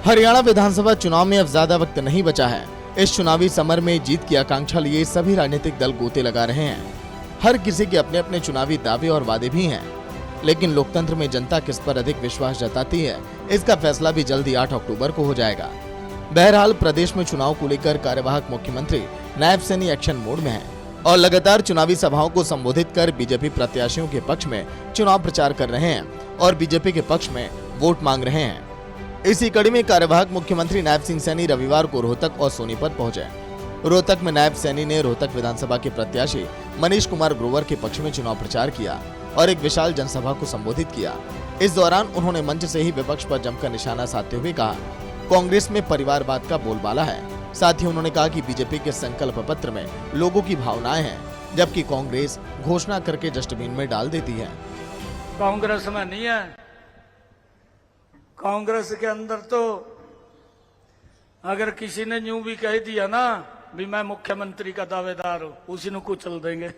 हरियाणा विधानसभा चुनाव में अब ज्यादा वक्त नहीं बचा है। इस चुनावी समर में जीत की आकांक्षा लिए सभी राजनीतिक दल गोते लगा रहे हैं। हर किसी के अपने अपने चुनावी दावे और वादे भी हैं, लेकिन लोकतंत्र में जनता किस पर अधिक विश्वास जताती है, इसका फैसला भी जल्दी 8 अक्टूबर को हो जाएगा। बहरहाल प्रदेश में चुनाव को लेकर कार्यवाहक मुख्यमंत्री नायब सैनी एक्शन मोड में है और लगातार चुनावी सभाओं को संबोधित कर बीजेपी प्रत्याशियों के पक्ष में चुनाव प्रचार कर रहे हैं और बीजेपी के पक्ष में वोट मांग रहे हैं। इसी कड़ी में कार्यवाहक मुख्यमंत्री नायब सिंह सैनी रविवार को रोहतक और सोनीपत पहुंचे। रोहतक में नायब सैनी ने रोहतक विधानसभा के प्रत्याशी मनीष कुमार ग्रोवर के पक्ष में चुनाव प्रचार किया और एक विशाल जनसभा को संबोधित किया। इस दौरान उन्होंने मंच से ही विपक्ष पर जमकर निशाना साधते हुए कहा, कांग्रेस में परिवारवाद का बोलबाला है। साथ ही उन्होंने कहा कि बीजेपी के संकल्प पत्र में लोगों की भावनाएं हैं, जबकि कांग्रेस घोषणा करके डस्टबिन में डाल देती है। कांग्रेस में नहीं है। कांग्रेस के अंदर तो अगर किसी ने यूं भी कह दिया ना भी मैं मुख्यमंत्री का दावेदार हूं, उसी ने कुचल देंगे।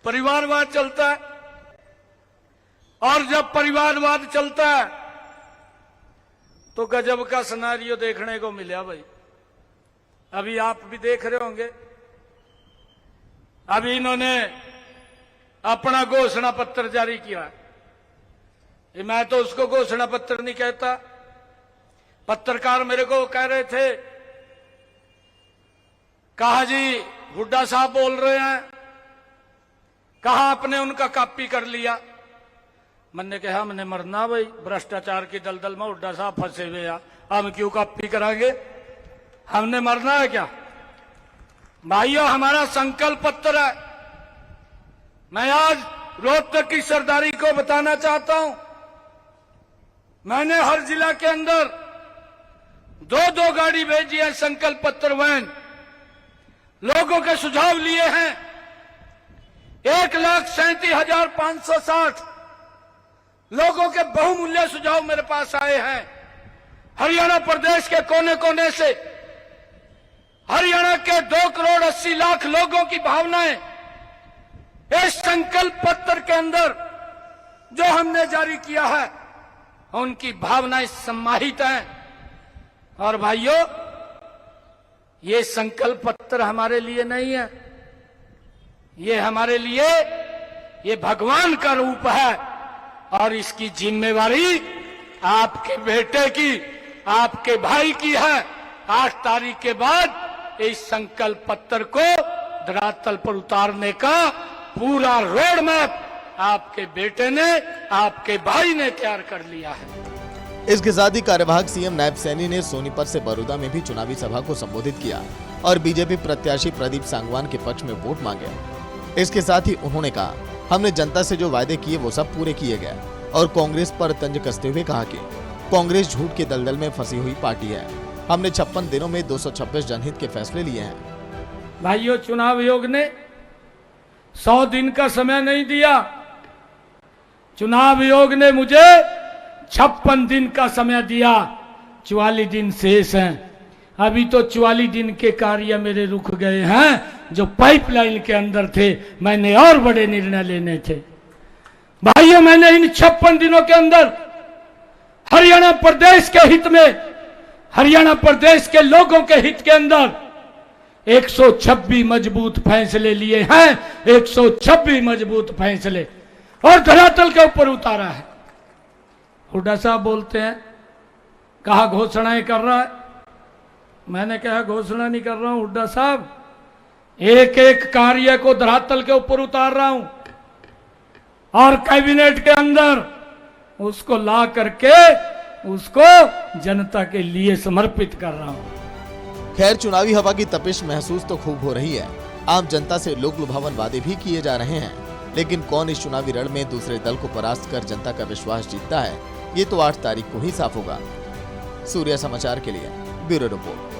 परिवारवाद चलता है और जब परिवारवाद चलता है तो गजब का सिनेरियो देखने को मिला भाई। अभी आप भी देख रहे होंगे, अभी इन्होंने अपना घोषणा पत्र जारी किया। मैं तो उसको घोषणा पत्र नहीं कहता। पत्रकार मेरे को कह रहे थे, कहा जी हुड्डा साहब बोल रहे हैं, कहा आपने उनका कॉपी कर लिया। मैंने कहा हमने मरना भाई, भ्रष्टाचार की दलदल में हुड्डा साहब फंसे हुए हैं, हम क्यों कॉपी कराएंगे, हमने मरना है क्या। भाइयों, हमारा संकल्प पत्र है। मैं आज रोहतक की सरदारी को बताना चाहता हूं, मैंने हर जिला के अंदर 2-2 गाड़ी भेजी है संकल्प पत्र वैन। लोगों के सुझाव लिए हैं। 1,37,560 लोगों के बहुमूल्य सुझाव मेरे पास आए हैं। हरियाणा प्रदेश के कोने कोने से, हरियाणा के 2,80,00,000 लोगों की भावनाएं इस संकल्प पत्र के अंदर जो हमने जारी किया है, उनकी भावनाएं सम्माहित हैं। और भाइयों, ये संकल्प पत्र हमारे लिए नहीं है, ये हमारे लिए ये भगवान का रूप है और इसकी जिम्मेवारी आपके बेटे की, आपके भाई की है। 8 तारीख के बाद इस संकल्प पत्र को धरातल पर उतारने का पूरा रोड मैप आपके बेटे ने, आपके भाई ने तैयार कर लिया है। इसके साथ ही कार्यवाहक सीएम नायब सैनी ने सोनीपत से बड़ौदा में भी चुनावी सभा को संबोधित किया और बीजेपी प्रत्याशी प्रदीप सांगवान के पक्ष में वोट मांगे। इसके साथ ही उन्होंने कहा, हमने जनता से जो वायदे किए वो सब पूरे किए गए और कांग्रेस पर तंज कसते हुए कहा कि कांग्रेस झूठ के दलदल में फंसी हुई पार्टी है। हमने 56 दिनों में 226 जनहित के फैसले लिए हैं। भाइयों, चुनाव आयोग ने 100 दिन का समय नहीं दिया। चुनाव आयोग ने मुझे 56 दिन का समय दिया। 44 दिन शेष हैं। अभी तो 44 दिन के कार्य मेरे रुक गए हैं जो पाइपलाइन के अंदर थे। मैंने और बड़े निर्णय लेने थे। भाइयों, मैंने इन 56 दिनों के अंदर हरियाणा प्रदेश के हित में, हरियाणा प्रदेश के लोगों के हित के अंदर 126 मजबूत फैसले लिए हैं। 126 मजबूत फैसले और धरातल के ऊपर उतारा है। हुड्डा साहब बोलते हैं, कहा घोषणाएं कर रहा है। मैंने कहा घोषणा नहीं कर रहा हूं हुड्डा साहब, एक एक कार्य को धरातल के ऊपर उतार रहा हूं और कैबिनेट के अंदर उसको ला करके उसको जनता के लिए समर्पित कर रहा हूं। खैर, चुनावी हवा की तपिश महसूस तो खूब हो रही है। आम जनता से लोक लुभावन वादे भी किए जा रहे हैं, लेकिन कौन इस चुनावी रण में दूसरे दल को परास्त कर जनता का विश्वास जीतता है, ये तो 8 तारीख को ही साफ होगा। सूर्या समाचार के लिए ब्यूरो रिपोर्ट।